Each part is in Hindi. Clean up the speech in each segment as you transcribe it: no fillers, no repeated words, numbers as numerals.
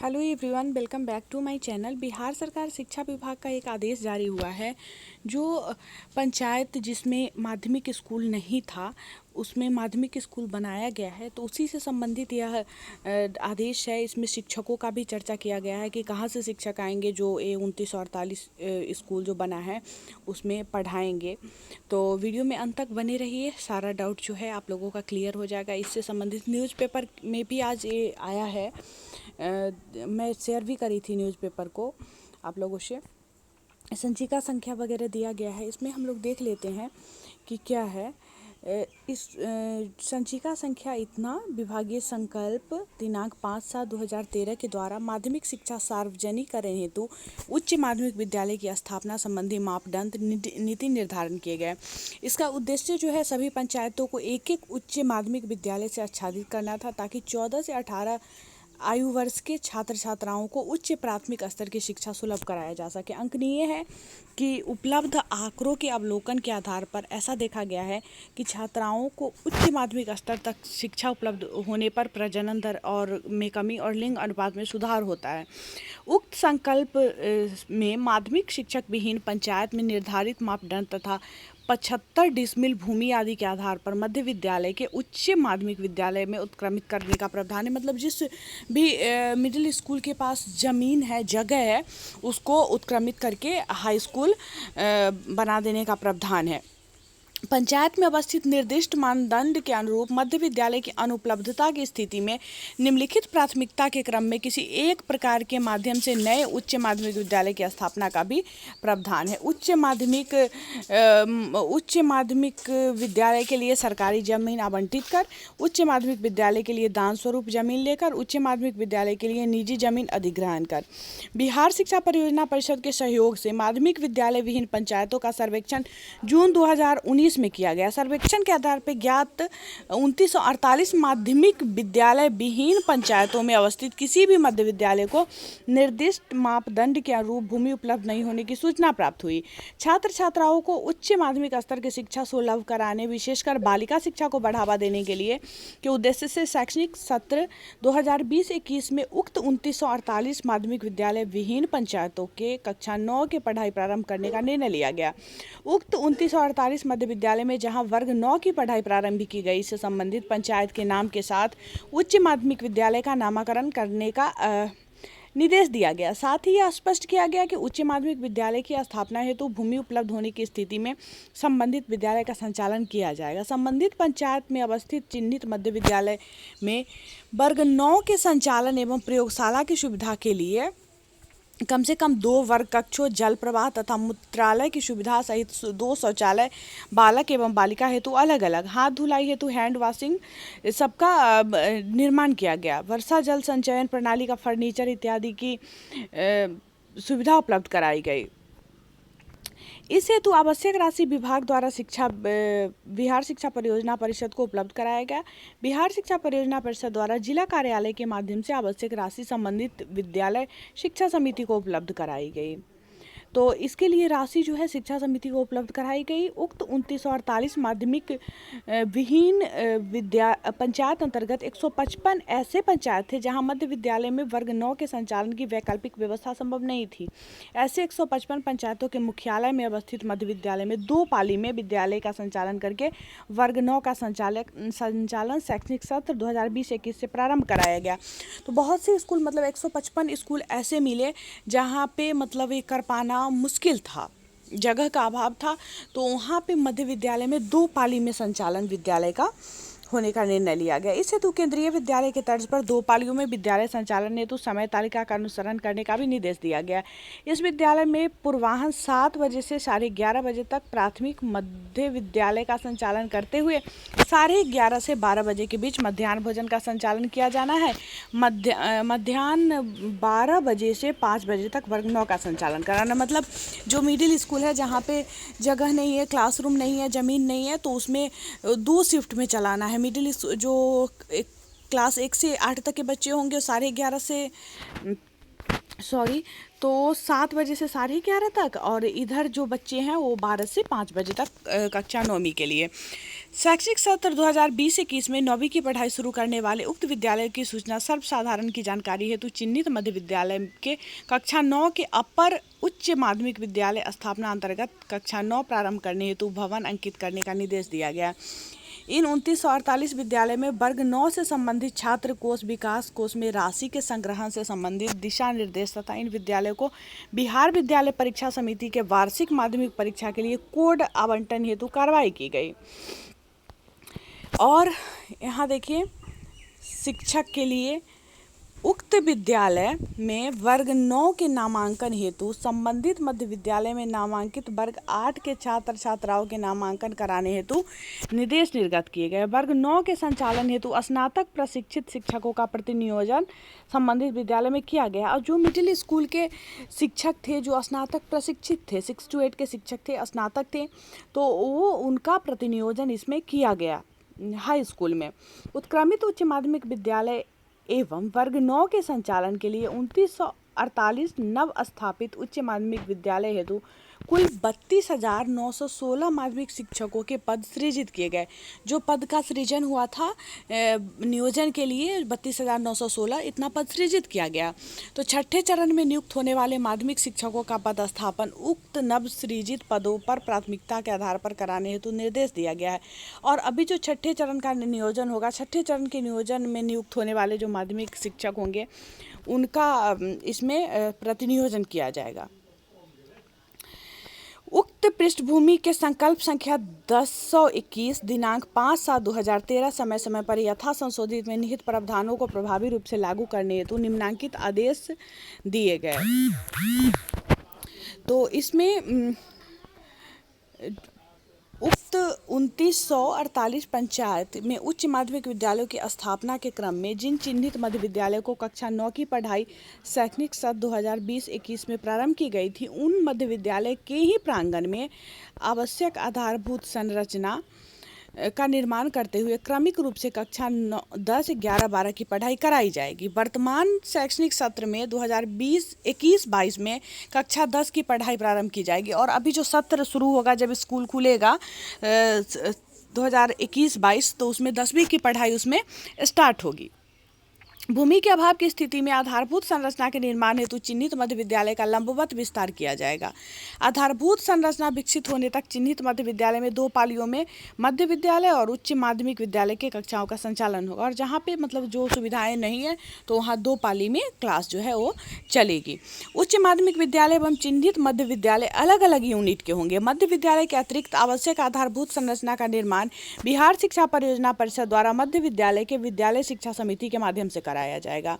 Hello everyone, welcome back to my channel. Bihar सरकार शिक्षा विभाग का एक आदेश जारी हुआ है जो पंचायत जिसमें माध्यमिक स्कूल नहीं था उसमें माध्यमिक स्कूल बनाया गया है, तो उसी से संबंधित यह आदेश है। इसमें शिक्षकों का भी चर्चा किया गया है कि कहाँ से शिक्षक आएंगे जो ये 2948 स्कूल जो बना है उसमें पढ़ाएंगे। तो वीडियो में अंत तक बने रहिए, सारा डाउट जो है आप लोगों का क्लियर हो जाएगा। इससे संबंधित न्यूज़पेपर में भी आज ये आया है, मैं शेयर भी करी थी न्यूज़पेपर को आप लोगों से। संचिका संख्या वगैरह दिया गया है, इसमें हम लोग देख लेते हैं कि क्या है। इस संचिका संख्या इतना विभागीय संकल्प दिनांक 5/7/2013 के द्वारा माध्यमिक शिक्षा सार्वजनिकरण हेतु उच्च माध्यमिक विद्यालय की स्थापना संबंधी मापदंड नीति निर्धारण किए गए। इसका उद्देश्य जो है सभी पंचायतों को एक एक उच्च माध्यमिक विद्यालय से आच्छादित करना था, ताकि 14 से 18 आयु वर्ष के छात्र छात्राओं को उच्च प्राथमिक स्तर की शिक्षा सुलभ कराया जा सके। अंकनीय है कि उपलब्ध आंकड़ों के अवलोकन के आधार पर ऐसा देखा गया है कि छात्राओं को उच्च माध्यमिक स्तर तक शिक्षा उपलब्ध होने पर प्रजनन दर और में कमी और लिंग अनुपात में सुधार होता है। उक्त संकल्प में माध्यमिक शिक्षक विहीन पंचायत में निर्धारित मापदंड तथा 75 डिसमिल भूमि आदि के आधार पर मध्य विद्यालय के उच्च माध्यमिक विद्यालय में उत्क्रमित करने का प्रावधान है। मतलब जिस भी मिडिल स्कूल के पास ज़मीन है, जगह है, उसको उत्क्रमित करके हाई स्कूल बना देने का प्रावधान है। पंचायत में अवस्थित निर्दिष्ट मानदंड के अनुरूप मध्य विद्यालय की अनुपलब्धता की स्थिति में निम्नलिखित प्राथमिकता के क्रम में किसी एक प्रकार के माध्यम से नए उच्च माध्यमिक विद्यालय की स्थापना का भी प्रावधान है। उच्च माध्यमिक विद्यालय के लिए सरकारी जमीन आवंटित कर, उच्च माध्यमिक विद्यालय के लिए दान स्वरूप जमीन लेकर, उच्च माध्यमिक विद्यालय के लिए निजी जमीन अधिग्रहण कर। बिहार शिक्षा परियोजना परिषद के सहयोग से माध्यमिक विद्यालय विहीन पंचायतों का सर्वेक्षण जून 2019 में किया गया। सर्वेक्षण के आधार पर ज्ञात 2948 माध्यमिक विद्यालय विहीन पंचायतों में अवस्थित किसी भी मध्य विद्यालय को निर्दिष्ट मापदंड के अनुरूप भूमि उपलब्ध नहीं होने की सूचना प्राप्त हुई। छात्र छात्राओं को उच्च माध्यमिक स्तर की शिक्षा सुलभ कराने, विशेषकर बालिका शिक्षा को बढ़ावा देने के लिए के उद्देश्य से शैक्षणिक सत्र 2020-21 में उक्त 2948 माध्यमिक विद्यालय विहीन पंचायतों के कक्षा 9 के पढ़ाई प्रारंभ करने का निर्णय लिया गया। उक्त 2948 मध्य विद्यालय में जहां वर्ग 9 की पढ़ाई प्रारंभ की गई, इससे संबंधित पंचायत के नाम के साथ उच्च माध्यमिक विद्यालय का नामकरण करने का निर्देश दिया गया। साथ ही यह स्पष्ट किया गया कि उच्च माध्यमिक विद्यालय की स्थापना हेतु भूमि उपलब्ध होने की स्थिति में संबंधित विद्यालय का संचालन किया जाएगा। संबंधित पंचायत में अवस्थित चिन्हित मध्य विद्यालय में वर्ग 9 के संचालन एवं प्रयोगशाला की सुविधा के लिए कम से कम 2 वर्ग कक्षों, जल प्रवाह तथा मूत्रालय की सुविधा सहित 2 शौचालय बालक एवं बालिका हेतु अलग अलग, हाथ धुलाई हेतु हैंड वॉशिंग सबका निर्माण किया गया। वर्षा जल संचयन प्रणाली का फर्नीचर इत्यादि की सुविधा उपलब्ध कराई गई। इस हेतु आवश्यक राशि विभाग द्वारा बिहार शिक्षा परियोजना परिषद को उपलब्ध कराया गया। बिहार शिक्षा परियोजना परिषद द्वारा जिला कार्यालय के माध्यम से आवश्यक राशि संबंधित विद्यालय शिक्षा समिति को उपलब्ध कराई गई। तो इसके लिए राशि जो है शिक्षा समिति को उपलब्ध कराई गई। उक्त 2948 माध्यमिक विहीन पंचायत अंतर्गत 155 ऐसे पंचायत थे जहां मध्य विद्यालय में वर्ग 9 के संचालन की वैकल्पिक व्यवस्था संभव नहीं थी। ऐसे 155 पंचायतों के मुख्यालय में अवस्थित मध्य विद्यालय में 2 पाली में विद्यालय का संचालन करके वर्ग 9 का संचालन शैक्षणिक सत्र 2020-21 से प्रारंभ कराया गया। तो बहुत से स्कूल, मतलब 155 स्कूल ऐसे मिले जहाँ पे मतलब ये कर पाना मुश्किल था, जगह का अभाव था। तो वहाँ पे मध्य विद्यालय में 2 पाली में संचालन विद्यालय का होने का निर्णय लिया गया। इस हेतु केंद्रीय विद्यालय के तर्ज पर 2 पालियों में विद्यालय संचालन हेतु समय तालिका का अनुसरण करने का भी निर्देश दिया गया। इस विद्यालय में पूर्वाह्न 7 बजे से 11:30 बजे तक प्राथमिक मध्य विद्यालय का संचालन करते हुए 11:30 से 12 बजे के बीच मध्याह्न भोजन का संचालन किया जाना है। मध्याह्न 12 बजे से 5 बजे तक वर्ग 9 का संचालन कराना। मतलब जो मिडिल स्कूल है जहाँ पे जगह नहीं है, क्लासरूम नहीं है, ज़मीन नहीं है, तो उसमें 2 शिफ्ट में चलाना है। मिडिल जो क्लास 1 से 8 तक के बच्चे होंगे 11:30 से तो 7 बजे से 11:30 तक, और इधर जो बच्चे हैं वो 12 से 5 बजे तक कक्षा 9वीं के लिए। शैक्षणिक सत्र 2020-21 में 9वीं की पढ़ाई शुरू करने वाले उक्त विद्यालय की सूचना सर्वसाधारण की जानकारी हेतु चिन्हित मध्य विद्यालय के कक्षा 9 के अपर उच्च माध्यमिक विद्यालय स्थापना अंतर्गत कक्षा 9 प्रारंभ करने हेतु भवन अंकित करने का निर्देश दिया गया। इन 2948 विद्यालय में वर्ग 9 से संबंधित छात्र कोष विकास कोष में राशि के संग्रहण से संबंधित दिशा निर्देश तथा इन विद्यालयों को बिहार विद्यालय परीक्षा समिति के वार्षिक माध्यमिक परीक्षा के लिए कोड आवंटन हेतु कार्रवाई की गई। और यहाँ देखिए, शिक्षक के लिए उक्त विद्यालय में वर्ग 9 के नामांकन हेतु संबंधित मध्य विद्यालय में नामांकित वर्ग 8 के छात्र छात्राओं के नामांकन कराने हेतु निर्देश निर्गत किए गए। वर्ग 9 के संचालन हेतु स्नातक प्रशिक्षित शिक्षकों का प्रतिनियोजन संबंधित विद्यालय में किया गया। और जो मिडिल स्कूल के शिक्षक थे, जो स्नातक प्रशिक्षित थे, 6 to 8 के शिक्षक थे, स्नातक थे, तो वो उनका प्रतिनियोजन इसमें किया गया। हाई स्कूल में उत्क्रमित उच्च माध्यमिक विद्यालय एवं वर्ग 9 के संचालन के लिए 2948 नव स्थापित उच्च माध्यमिक विद्यालय हेतु कुल 32,916 माध्यमिक शिक्षकों के पद सृजित किए गए। जो पद का सृजन हुआ था नियोजन के लिए 32,916 इतना पद सृजित किया गया। तो छठे चरण में नियुक्त होने वाले माध्यमिक शिक्षकों का पदस्थापन उक्त नव सृजित पदों पर प्राथमिकता के आधार पर कराने हेतु निर्देश दिया गया है। और अभी जो छठे चरण का नियोजन होगा, छठे चरण के नियोजन में नियुक्त होने वाले जो माध्यमिक शिक्षक होंगे उनका इसमें प्रतिनियोजन किया जाएगा। उक्त पृष्ठभूमि के संकल्प संख्या 1021 दिनांक 5/7/2013 समय समय पर यथा संशोधित में निहित प्रावधानों को प्रभावी रूप से लागू करने हेतु निम्नांकित आदेश दिए गए। तो इसमें उक्त 2948 पंचायत में उच्च माध्यमिक विद्यालयों की स्थापना के क्रम में जिन चिन्हित मध्य विद्यालयों को कक्षा 9 की पढ़ाई शैक्षणिक सत्र 2020-21 में प्रारंभ की गई थी, उन मध्य विद्यालय के ही प्रांगण में आवश्यक आधारभूत संरचना का निर्माण करते हुए क्रमिक रूप से कक्षा 10, 11, 12 की पढ़ाई कराई जाएगी। वर्तमान शैक्षणिक सत्र में 2021-22 में कक्षा 10 की पढ़ाई प्रारंभ की जाएगी। और अभी जो सत्र शुरू होगा, जब स्कूल खुलेगा 2021-22, तो उसमें 10वीं की पढ़ाई उसमें स्टार्ट होगी। भूमि के अभाव की स्थिति में आधारभूत संरचना के निर्माण हेतु चिन्हित मध्य विद्यालय का लंबवत विस्तार किया जाएगा। आधारभूत संरचना विकसित होने तक चिन्हित मध्य विद्यालय में 2 पालियों में मध्य विद्यालय और उच्च माध्यमिक विद्यालय के कक्षाओं का संचालन होगा। और जहाँ पे मतलब जो सुविधाएं नहीं है, तो वहाँ 2 पाली में क्लास जो है वो चलेगी। उच्च माध्यमिक विद्यालय एवं चिन्हित मध्य विद्यालय अलग अलग यूनिट के होंगे। मध्य विद्यालय के अतिरिक्त आवश्यक आधारभूत संरचना का निर्माण बिहार शिक्षा परियोजना परिषद द्वारा मध्य विद्यालय के विद्यालय शिक्षा समिति के माध्यम से कराया जाएगा।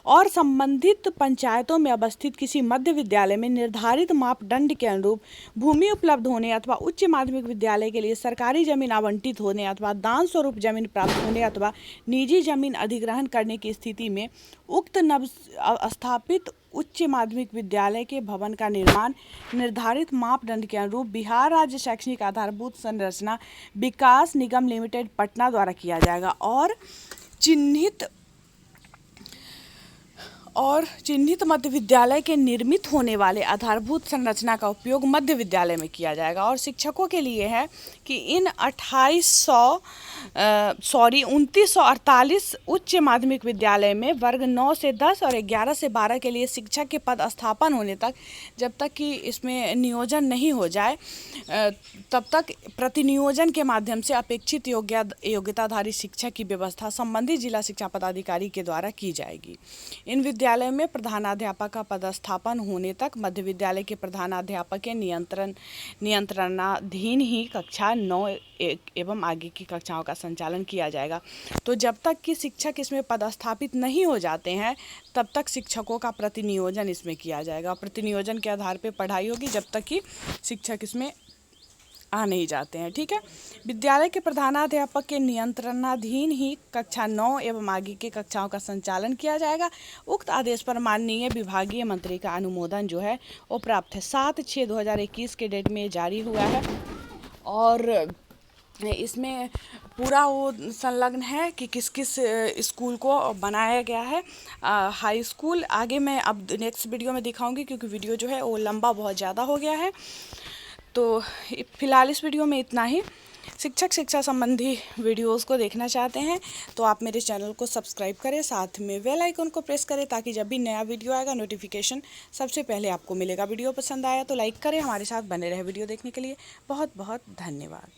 और संबंधित पंचायतों में अवस्थित किसी मध्य विद्यालय में निर्धारित मापदंड के अनुरूप भूमि उपलब्ध होने अथवा उच्च माध्यमिक विद्यालय के लिए सरकारी जमीन आवंटित होने अथवा दान स्वरूप जमीन प्राप्त होने अथवा निजी जमीन अधिग्रहण करने की स्थिति में उक्त नव स्थापित उच्च माध्यमिक विद्यालय के भवन का निर्माण निर्धारित मापदंड के अनुरूप बिहार राज्य शैक्षणिक आधारभूत संरचना विकास निगम लिमिटेड पटना द्वारा किया जाएगा। और चिन्हित मध्य विद्यालय के निर्मित होने वाले आधारभूत संरचना का उपयोग मध्य विद्यालय में किया जाएगा। और शिक्षकों के लिए है कि इन 2948 उच्च माध्यमिक विद्यालय में वर्ग 9 से 10 और 11 से 12 के लिए शिक्षक के पद स्थापन होने तक, जब तक कि इसमें नियोजन नहीं हो जाए, तब तक प्रतिनियोजन के माध्यम से अपेक्षित योग्यताधारी शिक्षक की व्यवस्था संबंधित जिला शिक्षा पदाधिकारी के द्वारा की जाएगी। इन विद्यालय में प्रधानाध्यापक का पदस्थापन होने तक मध्य विद्यालय के प्रधानाध्यापक के नियंत्रणाधीन ही कक्षा 9 एवं आगे की कक्षाओं का संचालन किया जाएगा। तो जब तक कि शिक्षक इसमें पदस्थापित नहीं हो जाते हैं, तब तक शिक्षकों का प्रतिनियोजन इसमें किया जाएगा। प्रतिनियोजन के आधार पर पढ़ाई होगी जब तक कि शिक्षक इसमें आ नहीं जाते हैं। ठीक है। विद्यालय के प्रधानाध्यापक के नियंत्रणाधीन ही कक्षा 9 एवं आगे के कक्षाओं का संचालन किया जाएगा। उक्त आदेश पर माननीय विभागीय मंत्री का अनुमोदन जो है वो प्राप्त है। 7/6/2021 के डेट में जारी हुआ है। और इसमें पूरा वो संलग्न है कि किस किस स्कूल को बनाया गया है। हाई स्कूल आगे मैं अब नेक्स्ट वीडियो में दिखाऊंगी, क्योंकि वीडियो जो है वो लंबा बहुत ज़्यादा हो गया है। तो फिलहाल इस वीडियो में इतना ही। शिक्षा संबंधी वीडियोस को देखना चाहते हैं तो आप मेरे चैनल को सब्सक्राइब करें, साथ में बेल आइकन को प्रेस करें ताकि जब भी नया वीडियो आएगा नोटिफिकेशन सबसे पहले आपको मिलेगा। वीडियो पसंद आया तो लाइक करें, हमारे साथ बने रहे वीडियो देखने के लिए बहुत बहुत धन्यवाद।